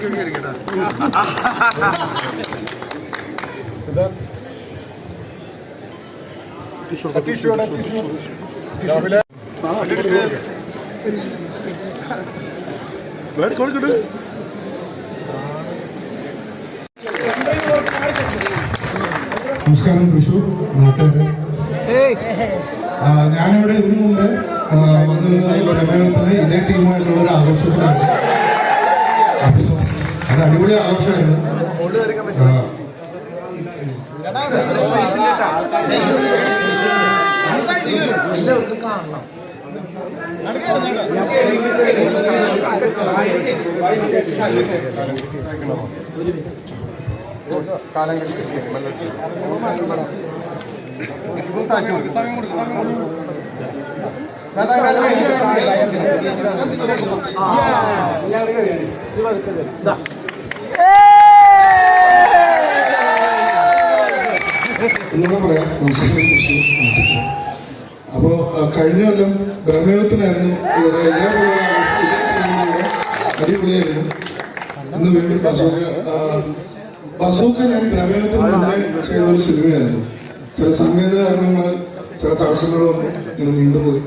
നമസ്കാരം തൃശ്ശൂർ നാട്ടുകാരെ. ഞാനിവിടെ ഇതിനു മുമ്പ് പ്രമേയത്തിന് ഇതേ ടീമായിട്ടുള്ള ഒരു ആഘോഷത്തിലാണ്. അത് അടിപൊളി ആഘോഷമായിരുന്നു. കാലം എന്നൂടെ പറയാം. അപ്പോ കഴിഞ്ഞ കൊല്ലം ബ്രഹ്മയുഗത്തിലായിരുന്നു ഇവിടെ അടിപൊളിയായിരുന്നു. ഇന്ന് വീണ്ടും ബസൂക്ക ഞാൻ ബ്രഹ്മയുഗത്തിന് മുന്നേ ചെയ്തൊരു സിനിമയായിരുന്നു. ചില സാങ്കേതിക കാരണങ്ങളാൽ ചില തടസ്സങ്ങൾ വന്നു ഇങ്ങനെ നീണ്ടുപോയി.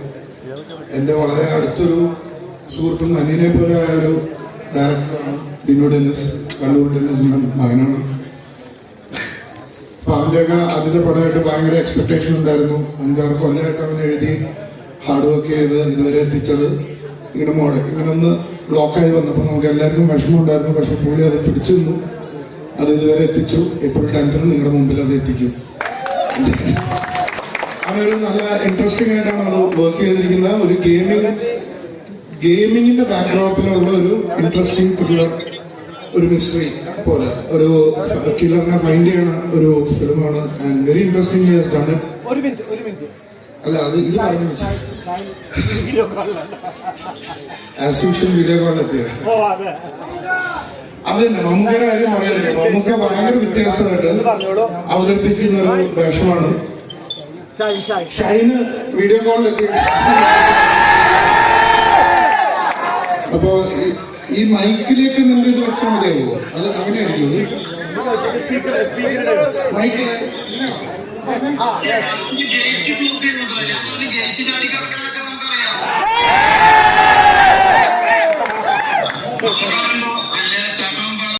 എൻ്റെ വളരെ അടുത്തൊരു സുഹൃത്തും അനിയനെ പോലെ ആയ ഒരു ഡയറക്ടറാണ് ഡിനോ ഡെന്നിസ്. കണ്ണൂർ ഡെന്നിസിന്റെ മകനാണ്. അപ്പൊ അവൻ്റെയൊക്കെ ആദ്യത്തെ പടമായിട്ട് ഭയങ്കര എക്സ്പെക്ടേഷൻ ഉണ്ടായിരുന്നു. 5-6 കൊല്ലമായിട്ട് അവൻ എഴുതി ഹാർഡ് വർക്ക് ചെയ്ത് ഇതുവരെ എത്തിച്ചത് ഇങ്ങനെ ഒന്ന് ബ്ലോക്കായി വന്നപ്പോൾ നമുക്ക് എല്ലാവർക്കും വിഷമം ഉണ്ടായിരുന്നു. പക്ഷെ പുള്ളി അത് പിടിച്ചു നിന്നു, അത് ഇതുവരെ എത്തിച്ചു. എപ്പോഴും ടെൻഷനും നിങ്ങളുടെ മുമ്പിൽ അത് എത്തിക്കും. അതൊരു നല്ല ഇൻട്രസ്റ്റിംഗ് ആയിട്ടാണ് അത് വർക്ക് ചെയ്തിരിക്കുന്ന ഒരു ഗെയിമിങ്ങിന്റെ ബാക്ക്ഡ്രോപ്പിലുള്ള ഒരു ഇൻട്രസ്റ്റിംഗ് ത്രില്ലർ, ഒരു മിസ്റ്ററി പോലെ ഒരു കില്ലറിനെ ഫൈൻഡ് ചെയ്യുന്ന ഒരു ഫിലിമാണ്. And very interesting. അല്ല അത് ഇത് പറഞ്ഞു ആസ് യൂഷ്വൽ വീഡിയോ കോളിലെത്തിയ അത് തന്നെ മമ്മൂക്കയുടെ കാര്യം പറയാനില്ല. മമ്മൂക്ക ഭയങ്കര വ്യത്യാസമായിട്ട് അവതരിപ്പിക്കുന്ന ഒരു വേഷമാണ്. ഷൈന് വീഡിയോ കോളിലെത്തി. അപ്പോ ഈ മൈക്കിലേക്ക് നല്ല ഇത് വെച്ചാൽ മതിയാവോ? അത് അങ്ങനെയായിരിക്കും മൈക്കില്